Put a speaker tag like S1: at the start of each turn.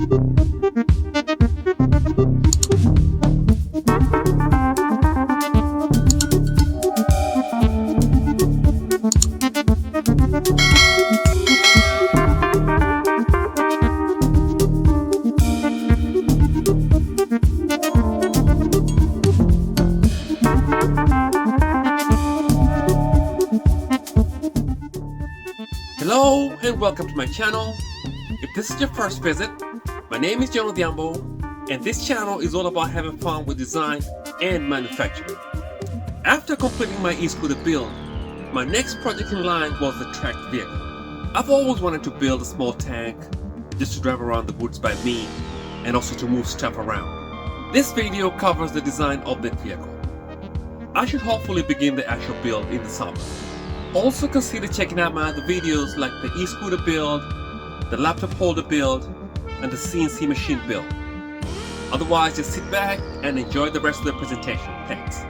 S1: Hello and welcome to my channel. If this is your first visit, my name is John Odhiambo, and this channel is all about having fun with design and manufacturing. After completing my e-scooter build, my next project in line was the tracked vehicle. I've always wanted to build a small tank just to drive around the woods by me and also to move stuff around. This video covers the design of that vehicle. I should hopefully begin the actual build in the summer. Also consider checking out my other videos like the e-scooter build, the laptop holder build, and the CNC machine build. Otherwise, just sit back and enjoy the rest of the presentation. Thanks.